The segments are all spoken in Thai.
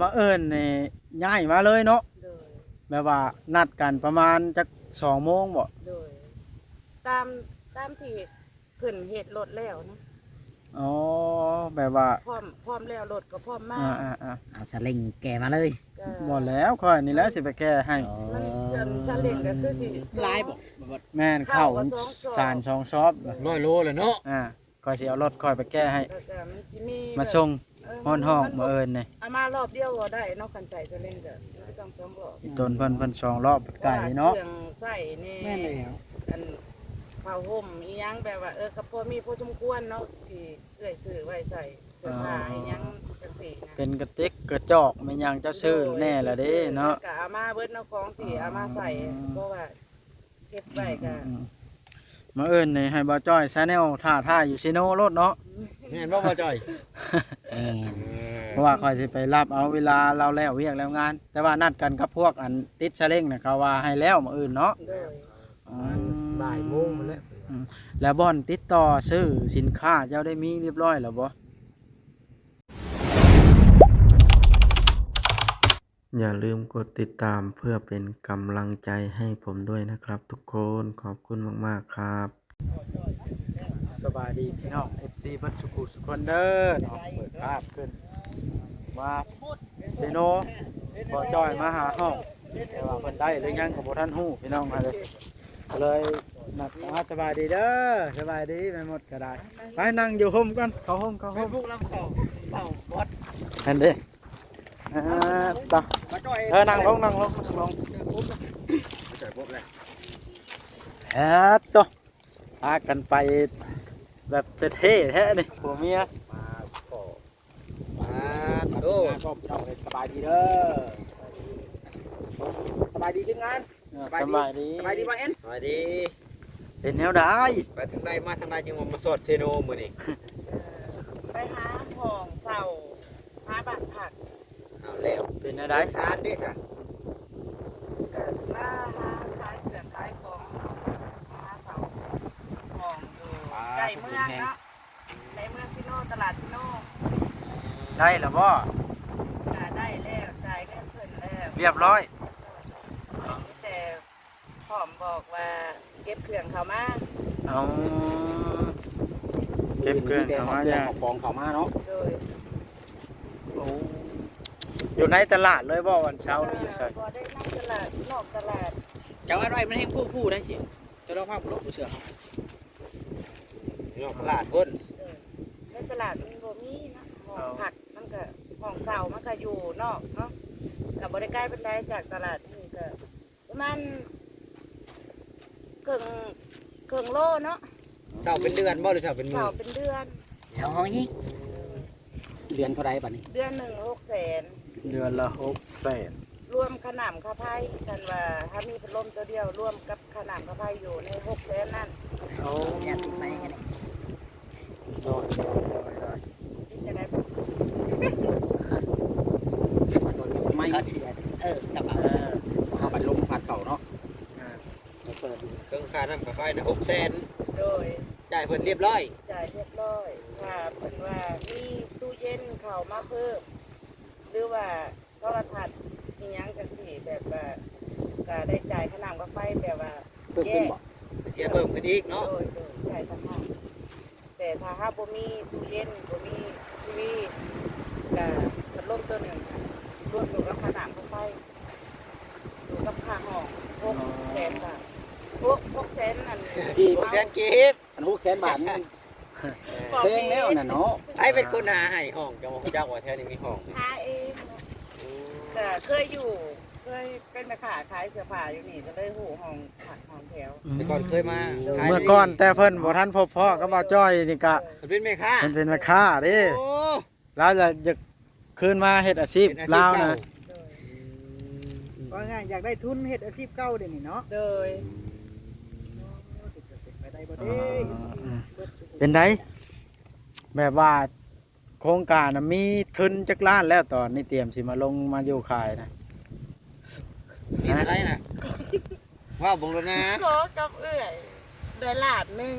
มาเอิ้นนี่ย้ายมาเลยเนาะโดยแบบว่านัดกันประมาณจัก2 โมงบ่โดยตามที่เพิ่นเฮ็ดรถแล้วนะ อ๋อแบบว่าพร้อมแล้วรถก็พร้อมมา เอาสลิงแกมาเลย ก็ บ่แล้วค่อยนี่แหละสิไปแก้ให้ มันจะเล่นก็คือสิ ลายบ่ แม่นเข้า ก็สองซอก สาร2ซอบ100 โลเลยเนาะค่อยสิเอารถค่อยไปแก้ให้ แล้วก็มันสิมี มาส่ง เ ฮ้อนห้องมาเอิ้นนี่ เอามารอบเดียวบ่ได้เนาะกันใจจะเล่นก็ไม่ต้อง2รอบ อีต้นเพิ่น2รอบไกลเนาะ เครื่องใส่นี่ แม่นแล้ว อันผ้าห่มอีหยังแบบว่าก็พอมีพอสมควรเนาะที่เอื้อยซื้อไว้ใส่เสื้อผ้าอีหยังจังซี่นะ เป็นกระติกกระจอกไม่ยังเจ้าซื้อแน่ละเด้เนาะ ก็เอามาเบิดเนาะของที่เอามาใส่เพราะว่าเก็บไว้ก็ มาเอิ้นนี่ให้บ่จ้อยชาแนลท่าอยู่ซิโนรถเนาะ แม่นบ่บ่จ้อย แม่น เพราะว่าค่อยสิไปรับเอาเวลาเราแล้วเวียกแล้วงาน แต่ว่านัดกันกับพวกอันติดชะเล้งน่ะเขาว่าให้แล้วมื้ออื่นเนาะ โดย บ่ายโมงมาแล้ว แล้วบ่อนติดต่อซื้อสินค้าเจ้าได้มีเรียบร้อยแล้วบ่อย่าลืมกดติดตามเพื่อเป็นกำลังใจให้ผมด้วยนะครับทุกคนขอบคุณมากๆครับสบายดีพี่น้อง FC เบัดสุขุสุขคนเด้อเนาะเปิดภาพขึ้นมาเซโนบ่จ้อยมาหาห้องแต่ว่าเพิ่นได้หรือยังก็บ่ทันฮู้พี่น้องมาเลยก็เลยนัดมาสบายดีเด้อสบายดีไปหมดก็ได้ไปนั่งอยู่ห่มกันเข้าห่มพวกเราเข้าบอส เห็นดิต่อ มาจ้อย นั่งลงบ่จ้อยปุ๊บเลย ต่อพากันไปแบบเท่ๆแท้นี่ผัวเมีย มาก็มาโต ก็พี่น้องสบายดีเด้อ สบายดีทีมงาน สบายดี สบายดีบ่เอ็นสบายดี เป็นแนวได้ ไปทางใดมาทางใดจึงมาสดเซโนมื้อนี้ ไปหาห้องเสาหาบ้านพัก เอาแล้ว เป็นแนวได้ ชานดิซะ ก็สิมาหาขายเขื่อนขายของหาเสาห้องอยู่ใกล้เมืองเนาะในเมืองซิโนตลาดซิโน ได้แล้วบ่ ก็ได้แล้วจ่ายเงินเพิ่นแล้ว เรียบร้อย แต่พร้อมบอกว่าเก็บเครื่องเขามา เอาเก็บเครื่องเข้ามาจ้ะ ของเข้ามาเนาะ โดย อยู่ในตลาดเลยบ่วันเช้านี่อยู่ใส่ พอได้นั่งตลาดนอกตลาด เจ้าอะไรมันให้ผู้ได้สิจะต้องพาผู้ลบผู้เสือเนาะตลาดพุ่น ในตลาดมันบ่มีนะห้องผักมันก็ห้องเสามันก็อยู่นอกเนาะก็บ่ได้ใกล้ปานใดจากตลาดนี่ก็ประมาณครึ่งโลเนาะ เสาเป็นเดือนบ่หรือเสาเป็นมื้ เสา อ เป็นเดือน สองอีก เดือนเท่าไรบัดนี้ เดือนหนึ่ง600,000 เดือนละ600,000 รวมขนำค่าไฟกันว่าถ้ามีพัดลมตัวเดียวรวมกับขนำค่าไฟอยู่ใน600,000นั่น เอา จะติดไปกัน โดย คิดจะได้ ไม่ เขาเชื่อกระเป๋า เอาไปลงผ่านเก่าเนาะเครื่องค่าน้ำค่าไฟนะ600,000 โดย จ่ายเพิ่นเรียบร้อย จ่ายเรียบร้อยถ้าเป็นว่ามีตู้เย็นเข้ามาเพิ่ม หรือว่าโทรทัศน์อีหยังจังสี่แบบว่าก็ได้จ่ายขนามกับไฟแบบว่าแยก เสียเพิ่มขึ้นอีกเนาะ โดยจ่ายต่างหากแต่ถ้าหาบ่มีตู้เย็นบ่มีทีวีก็พัดลมตัวหนึ่งค่ะรวมอยู่กับขนามกับไฟอยู่กับค่าห้อง600,000 บาท600,000นั่น 600,000กีบ อัน600,000 บาทนี่เพลงแล้วน่ะเนาะ ไอ้เป็นคนหาให้ห้องเจ้าว่าแถวนี้มีห้อง หาเองแต่เคยอยู่เคยเป็นแม่ค้าขายเสื้อผ้าอยู่นี่ก็เลยหูห้องผักห้องแถว แต่ก่อนเคยมา เมื่อก่อนแต่เพิ่นบ่ทันพบพ่อก็บ่จ้อยนี่ก็ เป็นแม่ค้า เพิ่นเป็นแม่ค้าเด้ โอ้ แล้วจะคืนมาเฮ็ดอาชีพ เป็นอาชีพ ลาว เก่า นะ ว่าง่ายอยากได้ทุนเฮ็ดอาชีพเก่าเดี๋ยวนี้เนาะ โดย ไปได้บ่เด้ เป็นไดแบบว่าโครงการน่ะมีทุนจักล้านแล้วตอนนี้เตรียมสิมาลงมาอยู่ขายนะ มีอะไรน่ะว้าวบงแล้วนะ ขอกับเอื้อยได้ลาดหนึง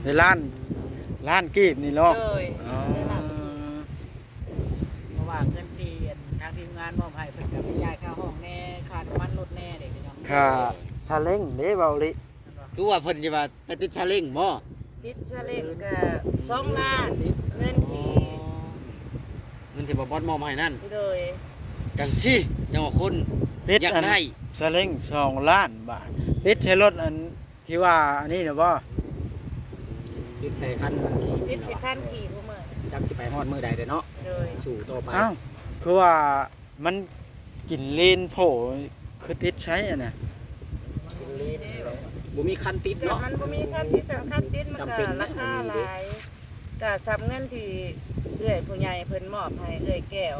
ในร้านกีบนี่เนาะ เลย อ๋อ ได้ลาดหนึ่ง เพราะว่าเงินที่ทางทีม งานมอบให้เพิ่นก็มีจ่ายค่าห้องแน่ค่าน้ำมันรถแน่เด็กพี่น้อง ค่าซาเล้งเด้เบาลิ คือว่าเพิ่นจะว่าไปติดชาเล้งบ่ ติดซาเล้งก็2ล้านเงินที่ เงินที่บ่บอสมอบให้นั่น โดย จังซี่จังว่าคน ติด อยาก อัน ได้ ซาเล้ง2 ล้านบาทติดใช้รถอันที่ว่าอันนี้น่ะบ่ ติดใส่คันขี่ ติดสิคันขี่ผู้มื้อ จักสิไปฮอดมื้อใดเด้อเนาะ โดย สู่ต่อไป อ้าวคือว่ามันกินลีนโผคือติดใช้อ่ะน่ะ บ่มีคันติด ก็ เนาะ มันบ่มีคันติดแต่คันติดมัน จำ ก็ เป็นนะ ราคาหลายก็ซ้ำเงินที่เอื้อยผู้ใหญ่เพิ่นมอบให้เอื้อยแก้ว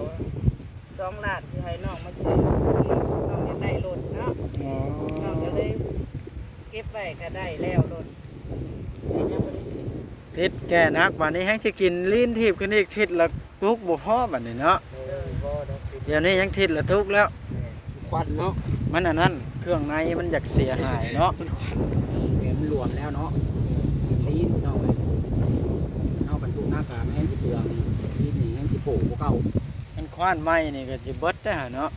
2ล้านที่ให้น้องมาซื้อน้องอยากได้รถเนาะ อ๋อ น้องก็เลยเก็บไว้ก็ได้แล้วรถได้ยังบ่ได้ ติดแก่นักบัดนี้แฮงสิกินลีนทีบขึ้นอีกทิศละทุกบ่พอบัดนี้เนาะเดี๋ยวนี้ยังทิศละทุกแล้ว ควันเนาะ มันอันนั้นเครื่องในมันอยากเสียหายเนาะ มันควันแหมมันรวมแล้วเนาะลีนเนาะเอาบรรทุกหน้ากากแม่นสิเปลืองลีนนี่แม่นสิโป่กว่าเก่า มันควานไม้นี่ก็สิเบิดได้อเนาะ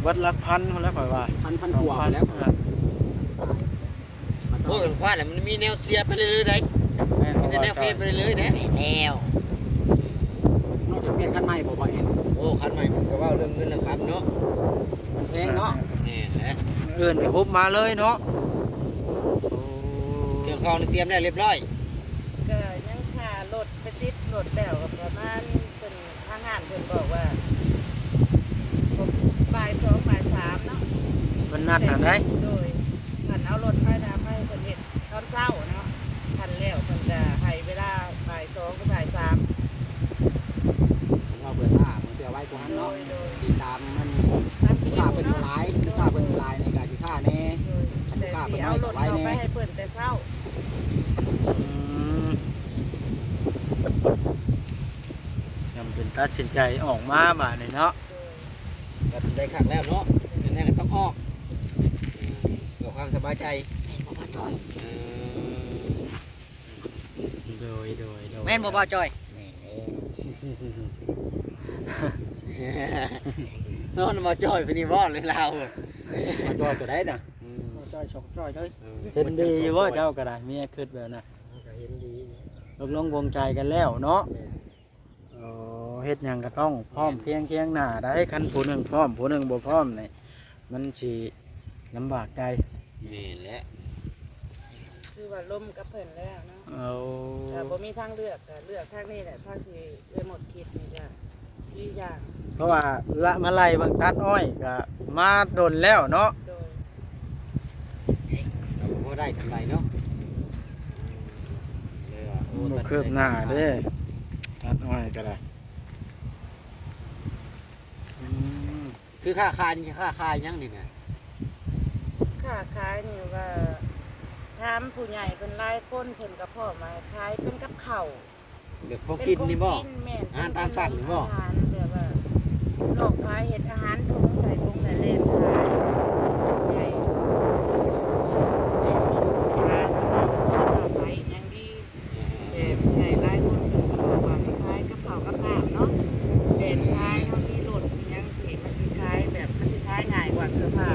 เบิดหลักพันพุ่นแล้วข่อยว่า พันกว่าแล้ว โอ้ยควันมันมีแนวเสียไปเรื่อยๆได้ แม่น มีแต่แนวเพไปเรื่อยๆเด้ ไปแล้ว นอกจากเปลี่ยนคันใหม่บ่บ่เองโอ้คันใหม่ผมก็ว่าเรื่องเงินเรื่องคำเนาะมันแพงเนาะนี่แหละ เอื่นไปฮุบมาเลยเนาะ เครื่องคองนี่เตรียมได้เรียบร้อย ก็ยังค่ารถไปติดรถแล้วก็ประมาณเพิ่นทางงานเพิ่นบอกว่าบ่าย2บ่าย3เนาะ เพิ่นนัดอันใด โดยคันเอารถไปดาไปเพิ่นเฮ็ดตอนเช้าเนาะคันแล้วเพิ่นจะให้เวลาบ่าย2ถึงบ่าย3 เราเบื่อซ่ามันเบื่อไว้กว่านั้น โด เนาะ ยโดย ติดตามมัน ตาม ลูก คิ ค้าว เป็นตัว เนาะ ร้ายลูกค้าเป็นตัวร้ายในการที่ซ่าแน่ โดยแต่สิเอารถเข้าไปให้เพิ่นแต่เช้า อืมจำเป็นตัดสินใจออกมาบาดนี้เนาะ โดย ก็ได้ขักแล้วเนาะแน่ก็ต้องออกเพื่อความสบายใจ โดยโดย แม่นบ่บ่จอย แม่นแล้ว นอนมาจ่อยไปนี่บ่เลยเรามาจ่อยตัวได้น่ะ จอยชกจอยเลย เห็นดีว่าเจ้าก็ได้เมียคิดแบบน่ะ เห็นดี ตกลงวงใจกันแล้วเนาะโอ้เฮ็ดหยังก็ต้องพร้อมเคียงหน้าได้คันผู้หนึงพร้อมผู้หนึงบ่พร้อมนี่มันสิลำบากใจ นี่แหละ คือว่าล่มกับเพิ่นแล้วเนาะ เอา แต่บ่มีทางเลือกก็เลือกทางนี้แหละทางที่เลยหมดคิดนี่จ้ะดีอย่าง เพราะว่าละมาไล่เบิ่งตัดอ้อยก็มาโดนแล้วเนาะ โดย เราก็ได้ทำไรเนาะ บ่คืบหน้าเด้ตัดอ้อยก็ได้อืม คือค่าคายนี่ค่าคายยังนี่นะ ค้าขายนี่ว่าถามผู้ใหญ่เพิ่นหลายคนเพิ่นก็พอมาขายเป็นกับข้าว เด็กพวกกินนี่บ่ เป็ของกิแม่น อาหารตามสั่งนี่บ่ อาหารแบบว่าโลกขายเฮ็ดอาหารถุงใส่ถุงใส่เล่นขายใหญ่สารขายอย่างดีแต่ผู้ใหญ่หลายคนเพิ่นก็บอกว่าให้ขายกับข้าวกับน้ำเนาะเป็นขายเฮามีรถอิหยังสิมันสิขายแบบมันสิขายง่ายกว่าเสื้อผ้า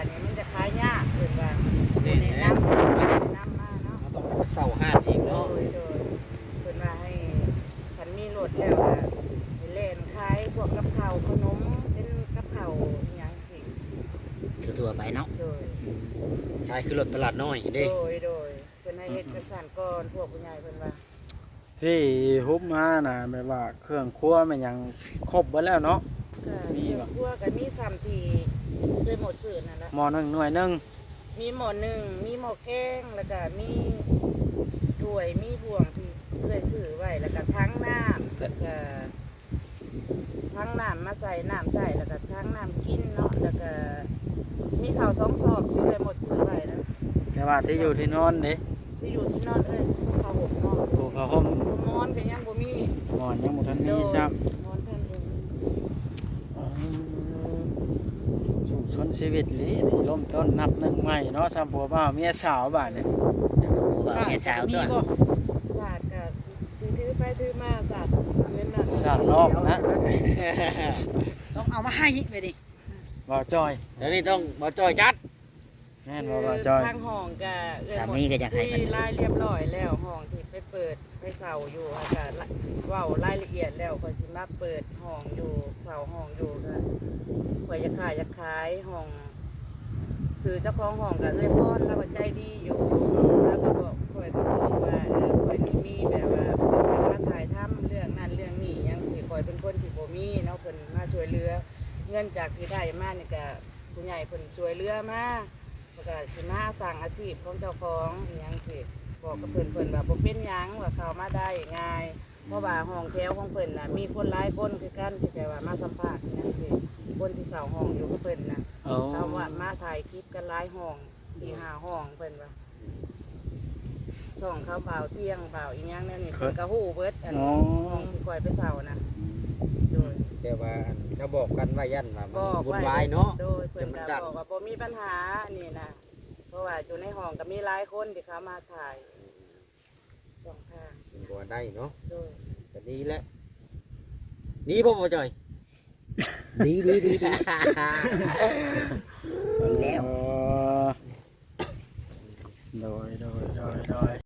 เนี่ยมันจะขายยากเพิ่นว่า นี่ แนะ แหละ นำมาเนาะ เราต้องไปเสาหาดอีก โด เนาะ ยเพิ่นว่าให้คันมีรถแล้วก็ให้เล่นขายพวกกับข้าวขนมเป็นกับข้าวอิหยังสิ ทั่วๆไปเนาะ โดย ขายคือรถตลาดน้อยเด้ โดยเพิ่นให้เฮ็ดจังซั่นก่อนพวกผู้ใหญ่เพิ่นว่า ที่ฮุบมาน่ะแบบว่าเครื่องครัวมันยังครบเบิดแล้วเนาะ ก็ มี มี บ่ ครัวก็มีซ้ำที่ด้วยหมดชื่อนั่นแหละ หม้อหนึงหน่วยหนึง มีหม้อหนึ่งมีหม้อแกงแล้วก็มีถ้วยมีบ่วงที่เพื่อซื้อไว้แล้วก็ทั้งน้ำแล้วก็ทั้งน้ำมาใส่น้ำใส่แล้วก็ทั้งน้ำกินเนาะแล้วก็มีข้าว2 ซอบที่เลยหมดซื้อไว้นะ แต่ว่าที่อยู่ที่นอนเด้ ที่อยู่ที่นอนข้าวห่มเนาะ ตัวผ้าห่ม นอนก็ยังบ่มี หมอนยังบ่ทันมีซ้ำ นอนท่านบ่มี สู่ชนชีวิตลีนี่ล้มต้นนับหนึ่งใหม่เนาะสามผัวบ่าวเมียสาวบ้านนี่ ผู้บ่าวแม่สาวตัว ศาสตร์ก็ถือไปถือมาศาสตร์เงินน่ะ สร้างนอกนะ ต้องเอามาให้ไปดิ บ่จ้อย เดี๋ยวนี้ต้องบ่จอยจัด แม่นบ่จ้อย ทางห้องก็เอื้อ สา หมด มีก็อยากให้ คุ เพิ่น ยรายเรียบร้อยแล้วห้องที่ไปเปิดไปเสาอยู่ค่ะก็เว้ารายละเอียดแล้วค่อยสิมาเปิดห้องอยู่เสาห้องอยู่ก็ค่อยอยากขายห้องซื้อเจ้าของห้องก็เอ้ยพ่อนแล้วก็ใจดีอยู่แล้วก็บอกค่อยก็บอกว่าค่อยนี่มีแบบว่าเพิ่นมาถ่ายทำเรื่องนั้นเรื่องนี้ยังสิค่อยเป็นคนที่บ่มีเนาะเพิ่นมาช่วยเหลือเงินจากที่ได้มานี่ก็ผู้ใหญ่เพิ่นช่วยเหลือมา แล้วก็สิมาสั่งอาชีพของเจ้าของอหยังสิบอกกับเพิ่นว่าบ่เป็นหยังว่าเข้ามาได้ง่ายเพราะว่าห้องแถวของเพิ่นน่ะมีคนหลายคนคือกันที่แต่ว่ามาสัมภาษณ์อหยังสิคนที่เสาห้องอยู่กับเพิ่นน่ะ โอ้ เขาว่ามาถ่ายคลิปกันหลายห้อง4-5ห้องเพิ่นว่าช่องเขาเบาเที่ยงเบาอีหยังแนวนี้เพิ่นก็ฮู้เบิดอันห้องที่คอยไปเสานะโดย แต่ว่าเขาบอกกันว่ายันว่ามัน บอก วุ่น ไว้ วายเนาะ โดยเพิ่นก็บอกว่าบ่มีปัญหานี่นะเพราะว่าอยู่ในห้องก็มีหลายคนที่เขามาถ่ายสองทาง มันบ่ได้เนาะ โดย แต่นี้แหละนี่บ่บ่จ่อย ดีดีดีดี ดีแล้ว โดย